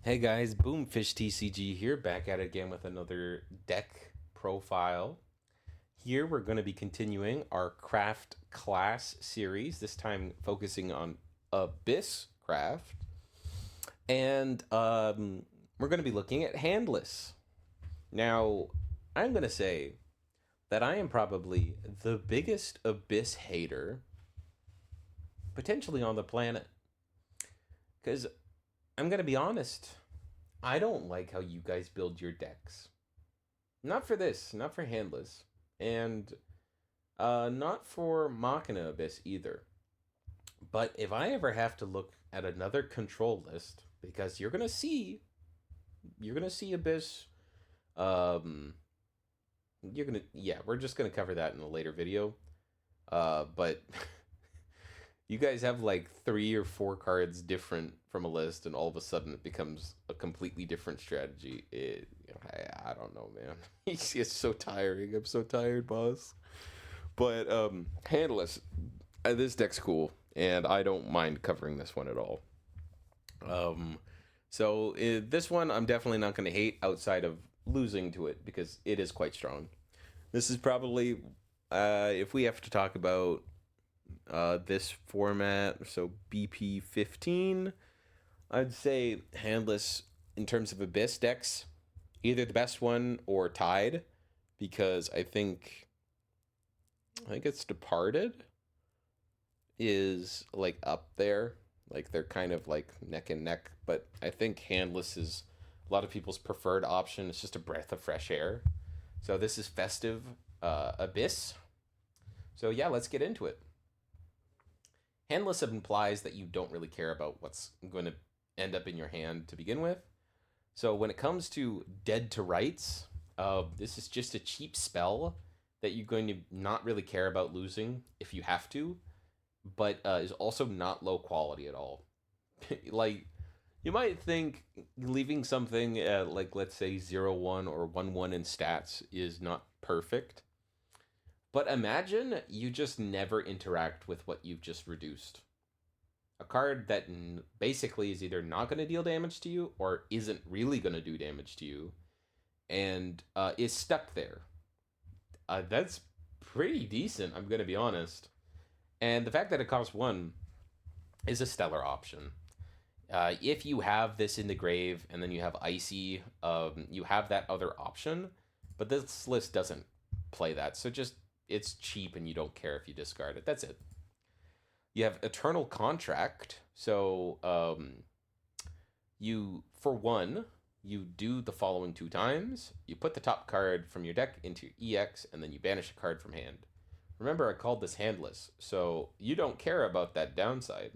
Hey guys, Boomfish TCG here, back at it again with another deck profile. Here we're going to be continuing our craft class series, this time focusing on Abyss Craft. And we're going to be looking at handless. Now, I'm going to say that I am probably the biggest Abyss hater potentially on the planet. Because I'm going to be honest, I don't like how you guys build your decks. Not for this, not for handless, and not for Machina Abyss either. But if I ever have to look at another control list, because you're gonna see Abyss. Um, yeah, we're just gonna cover that in a later video. But you guys have like 3 or 4 cards different from a list, and all of a sudden it becomes a completely different strategy. I don't know, man. It's so tiring. I'm so tired, boss. But handless. This deck's cool, and I don't mind covering this one at all. Um, this one I'm definitely not going to hate outside of losing to it because it is quite strong. This is probably if we have to talk about this format, so BP15, I'd say handless in terms of Abyss decks, either the best one or tied, because I think it's Departed is like up there, like they're kind of like neck and neck. But I think handless is a lot of people's preferred option. It's just a breath of fresh air. So this is Festive Abyss. So yeah, let's get into it. Handless implies that you don't really care about what's going to end up in your hand to begin with. So when it comes to Dead to Rights, this is just a cheap spell that you're going to not really care about losing if you have to, but is also not low quality at all. Like, you might think leaving something at, like, let's say 0-1 or 1-1 in stats is not perfect, but imagine you just never interact with what you've just reduced. A card that basically is either not going to deal damage to you or isn't really going to do damage to you, and is stuck there. That's pretty decent, I'm going to be honest. And the fact that it costs 1 is a stellar option. If you have this in the grave and then you have Icy, you have that other option, but this list doesn't play that. So just, it's cheap and you don't care if you discard it. That's it. You have Eternal Contract. So you, for 1, you do the following 2 times. You put the top card from your deck into your EX, and then you banish a card from hand. Remember, I called this handless, so you don't care about that downside.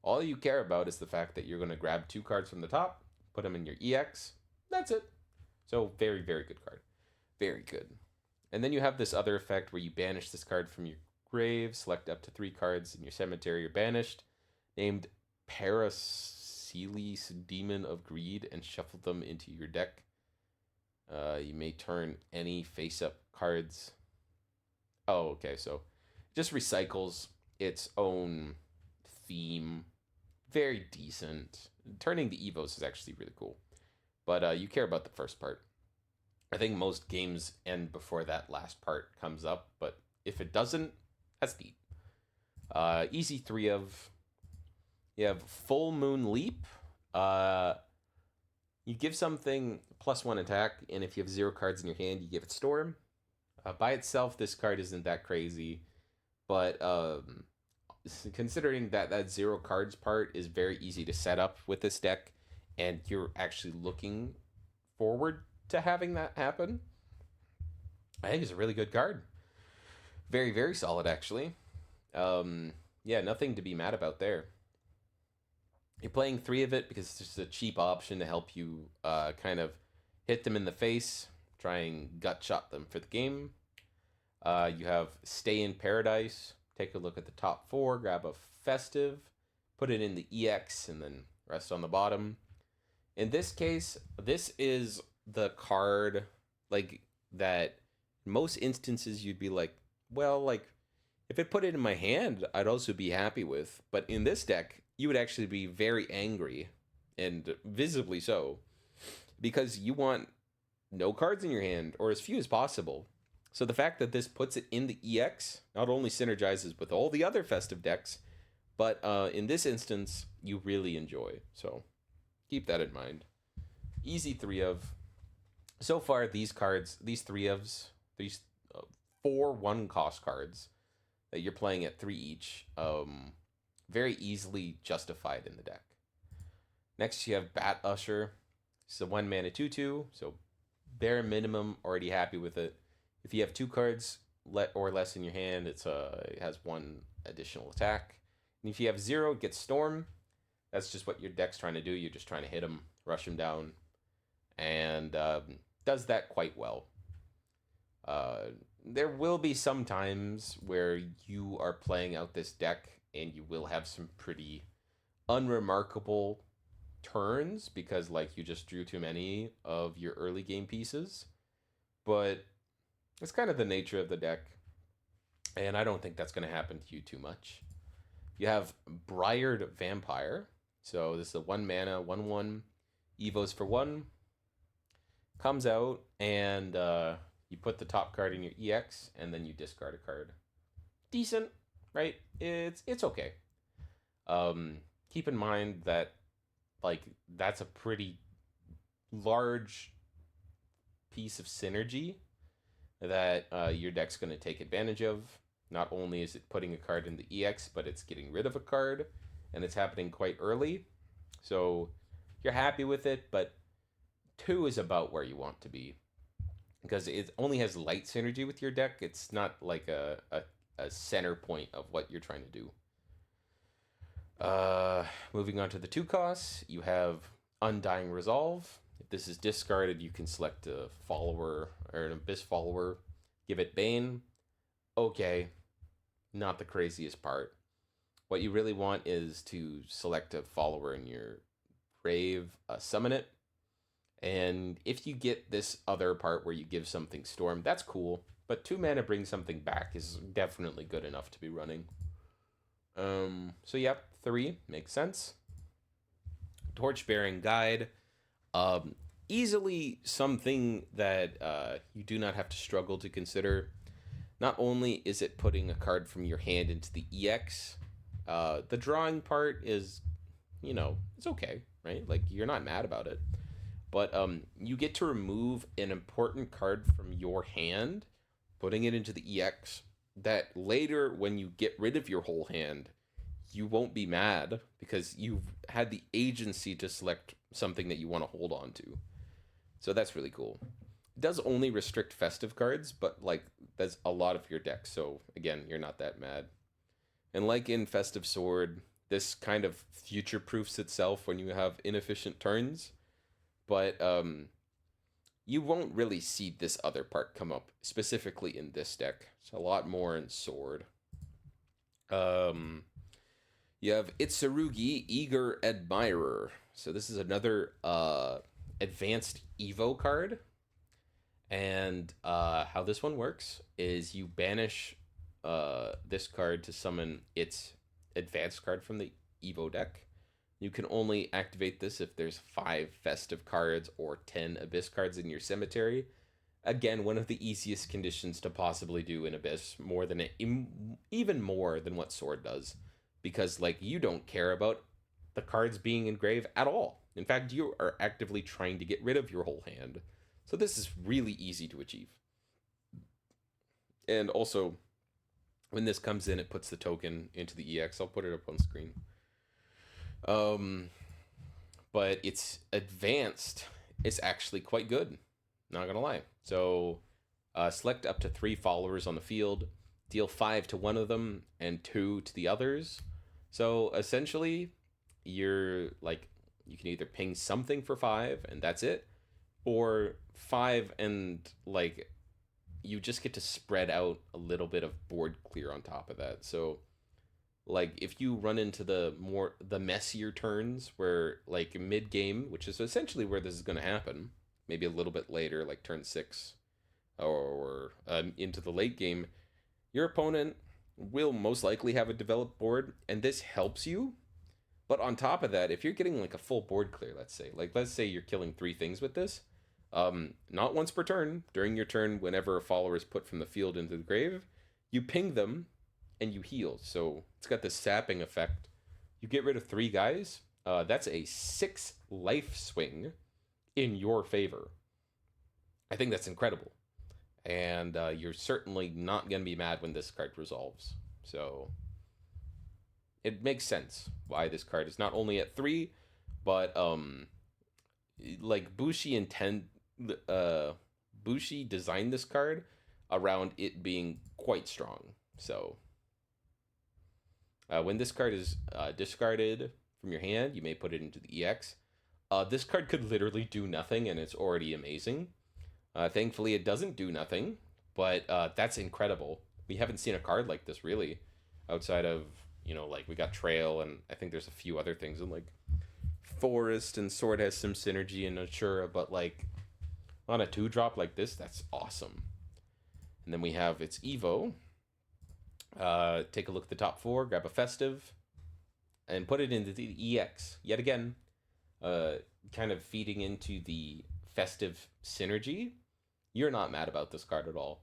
All you care about is the fact that you're going to grab 2 cards from the top, put them in your EX. That's it. So very, very good card. Very good. And then you have this other effect where you banish this card from your grave, select up to 3 cards in your cemetery or banished, named Paraceli's Demon of Greed, and shuffle them into your deck. You may turn any face-up cards. Oh, okay, so it just recycles its own theme. Very decent. Turning the Evos is actually really cool. But you care about the first part. I think most games end before that last part comes up, but if it doesn't, that's neat. Easy 3 of. You have Full Moon Leap. You give something +1 attack, and if you have 0 cards in your hand, you give it Storm. By itself, this card isn't that crazy, but considering that 0 cards part is very easy to set up with this deck, and you're actually looking forward to having that happen, I think it's a really good card. Very, very solid, actually. Yeah, nothing to be mad about there. You're playing 3 of it because it's just a cheap option to help you kind of hit them in the face, try and gut shot them for the game. You have Stay in Paradise. Take a look at the top 4, grab a Festive, put it in the EX, and then rest on the bottom. In this case, this is the card like that most instances you'd be like, well, like, if it put it in my hand, I'd also be happy with. But in this deck, you would actually be very angry and visibly so, because you want no cards in your hand, or as few as possible. So the fact that this puts it in the EX not only synergizes with all the other festive decks, but in this instance, you really enjoy. So keep that in mind. Easy 3 of. So far, these cards, these 3 ofs, these 4 1-cost cards that you're playing at 3 each, very easily justified in the deck. Next, you have Bat Usher. It's a 1 mana 2/2, so bare minimum, already happy with it. If you have 2 cards or less in your hand, it has 1 additional attack. And if you have 0, it gets Storm. That's just what your deck's trying to do. You're just trying to hit him, rush him down, and does that quite well. There will be some times where you are playing out this deck and you will have some pretty unremarkable turns because like you just drew too many of your early game pieces, but it's kind of the nature of the deck, and I don't think that's going to happen to you too much. You have Briared Vampire. So this is a 1 mana 1/1 Evos for 1. Comes out and you put the top card in your EX and then you discard a card. Decent, right? It's okay. Keep in mind that like that's a pretty large piece of synergy that your deck's going to take advantage of. Not only is it putting a card in the EX, but it's getting rid of a card, and it's happening quite early. So you're happy with it, but 2 is about where you want to be. Because it only has light synergy with your deck. It's not like a center point of what you're trying to do. Moving on to the 2 costs, you have Undying Resolve. If this is discarded, you can select a follower or an Abyss follower. Give it Bane. Okay, not the craziest part. What you really want is to select a follower in your grave, summon it. And if you get this other part where you give something Storm, that's cool. But 2 mana bring something back is definitely good enough to be running. So yep, 3 makes sense. Torchbearing Guide. Easily something that you do not have to struggle to consider. Not only is it putting a card from your hand into the EX, the drawing part is, it's okay, right? Like, you're not mad about it. But you get to remove an important card from your hand, putting it into the EX, that later, when you get rid of your whole hand, you won't be mad because you've had the agency to select something that you want to hold on to. So that's really cool. It does only restrict festive cards, but like that's a lot of your deck. So again, you're not that mad. And like in Festive Sword, this kind of future-proofs itself when you have inefficient turns. But you won't really see this other part come up, specifically in this deck. It's a lot more in Sword. You have Itsurugi, Eager Admirer. So this is another advanced Evo card. And how this one works is you banish this card to summon its advanced card from the Evo deck. You can only activate this if there's 5 festive cards or 10 Abyss cards in your cemetery. Again, one of the easiest conditions to possibly do in Abyss, even more than what Sword does. Because, like, you don't care about the cards being engraved at all. In fact, you are actively trying to get rid of your whole hand. So this is really easy to achieve. And also, when this comes in, it puts the token into the EX. I'll put it up on screen. But it's advanced. It's actually quite good. Not gonna lie. So, select up to 3 followers on the field. Deal 5 to one of them and 2 to the others. So essentially, you're like, you can either ping something for 5 and that's it, or 5 and like you just get to spread out a little bit of board clear on top of that. So like if you run into the messier turns where like mid game, which is essentially where this is going to happen, maybe a little bit later, like turn 6 or into the late game, your opponent will most likely have a developed board, and this helps you. But on top of that, if you're getting like a full board clear, let's say you're killing 3 things with this, not once per turn, during your turn, whenever a follower is put from the field into the grave, you ping them and you heal. So it's got this sapping effect. You get rid of 3 guys, that's a 6 life swing in your favor. I think that's incredible. And you're certainly not going to be mad when this card resolves. So it makes sense why this card is not only at 3, but like Bushi designed this card around it being quite strong. So when this card is discarded from your hand, you may put it into the EX. This card could literally do nothing, and it's already amazing. Thankfully, it doesn't do nothing, but that's incredible. We haven't seen a card like this, really, outside of, like, we got Trail, and I think there's a few other things, and, like, Forest and Sword has some synergy in Natura, but, like, on a 2-drop like this, that's awesome. And then we have its Evo. Take a look at the top 4, grab a Festive, and put it into the EX. Yet again, kind of feeding into the Festive synergy. You're not mad about this card at all.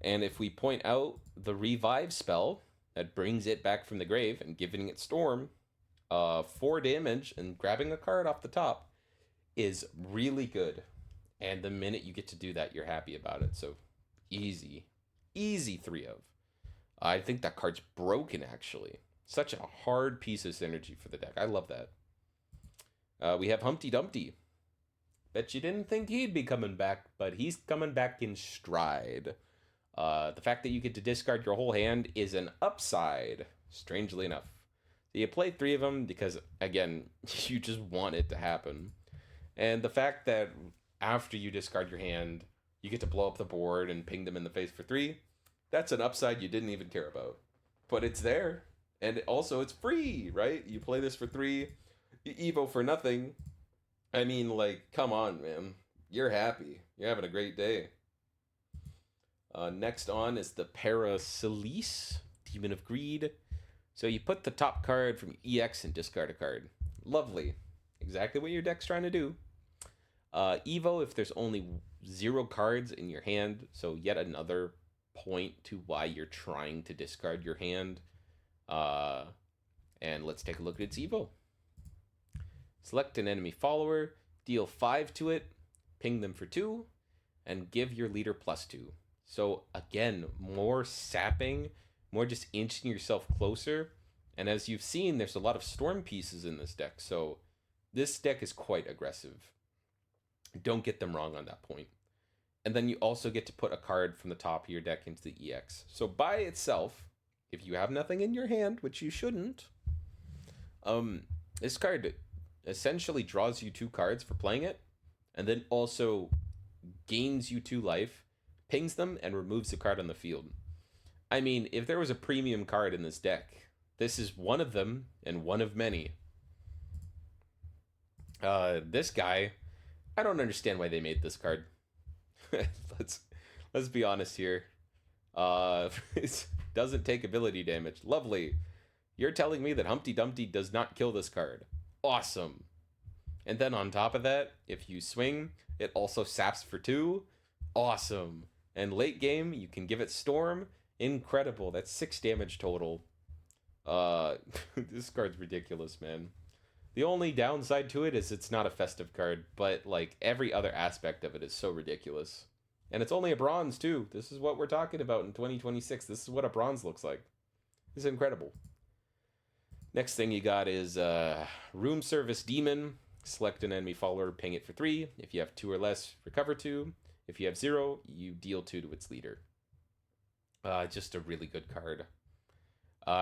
And if we point out the Revive spell that brings it back from the grave and giving it Storm, 4 damage and grabbing a card off the top is really good. And the minute you get to do that, you're happy about it. So easy 3 of. I think that card's broken, actually. Such a hard piece of synergy for the deck. I love that. We have Humpty Dumpty. Bet you didn't think he'd be coming back, but he's coming back in stride. The fact that you get to discard your whole hand is an upside, strangely enough. So you play 3 of them because, again, you just want it to happen. And the fact that after you discard your hand, you get to blow up the board and ping them in the face for 3, that's an upside you didn't even care about. But it's there. And also, it's free, right? You play this for 3, you Evo for nothing. I mean, like, come on, man. You're happy. You're having a great day. Next on is the Paracelice, Demon of Greed. So you put the top card from EX and discard a card. Lovely. Exactly what your deck's trying to do. Evo if there's only 0 cards in your hand. So yet another point to why you're trying to discard your hand. And let's take a look at its Evo. Select an enemy follower, deal 5 to it, ping them for 2, and give your leader +2. So again, more sapping, more just inching yourself closer. And as you've seen, there's a lot of storm pieces in this deck. So this deck is quite aggressive. Don't get them wrong on that point. And then you also get to put a card from the top of your deck into the EX. So by itself, if you have nothing in your hand, which you shouldn't, this card essentially draws you 2 cards for playing it, and then also gains you 2 life, pings them, and removes the card on the field. I mean, if there was a premium card in this deck, this is one of them, and one of many. This guy, I don't understand why they made this card. Let's be honest here. It doesn't take ability damage. Lovely. You're telling me that Humpty Dumpty does not kill this card. Awesome. And then on top of that, if you swing, it also saps for 2. Awesome. And late game, you can give it Storm. Incredible. That's 6 damage total. This card's ridiculous, man. The only downside to it is it's not a festive card, but like every other aspect of it is so ridiculous. And it's only a bronze too. This is what we're talking about in 2026. This is what a bronze looks like. It's incredible. Next thing you got is Room Service Demon. Select an enemy follower, ping it for 3. If you have 2 or less, recover 2. If you have 0, you deal 2 to its leader. Just a really good card.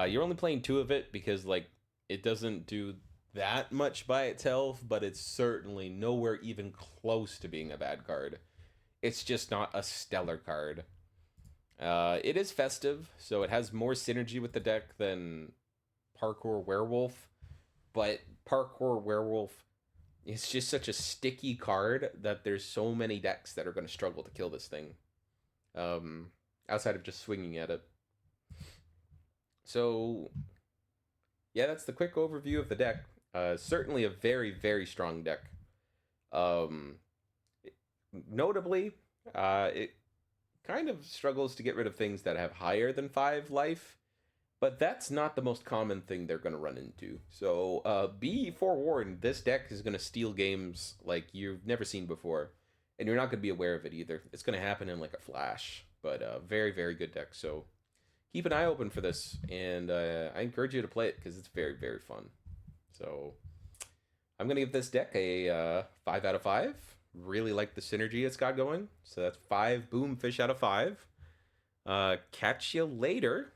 You're only playing 2 of it because like it doesn't do that much by itself, but it's certainly nowhere even close to being a bad card. It's just not a stellar card. It is festive, so it has more synergy with the deck than Parkour Werewolf, but Parkour Werewolf is just such a sticky card that there's so many decks that are going to struggle to kill this thing, outside of just swinging at it. So yeah, that's the quick overview of the deck. Certainly a very, very strong deck. Um, Notably, it kind of struggles to get rid of things that have higher than 5 life, but that's not the most common thing they're going to run into. So be forewarned, this deck is going to steal games like you've never seen before, and you're not going to be aware of it either. It's going to happen in like a flash, but very, very good deck. So keep an eye open for this, and I encourage you to play it because it's very, very fun. So I'm going to give this deck a 5 out of 5. Really like the synergy it's got going. So that's 5 Boomfish out of 5. Catch you later.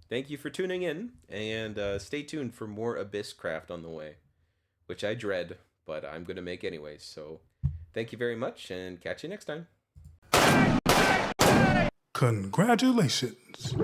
Thank you for tuning in, and stay tuned for more Abysscraft on the way, which I dread, but I'm going to make anyways. So thank you very much, and catch you next time. Congratulations.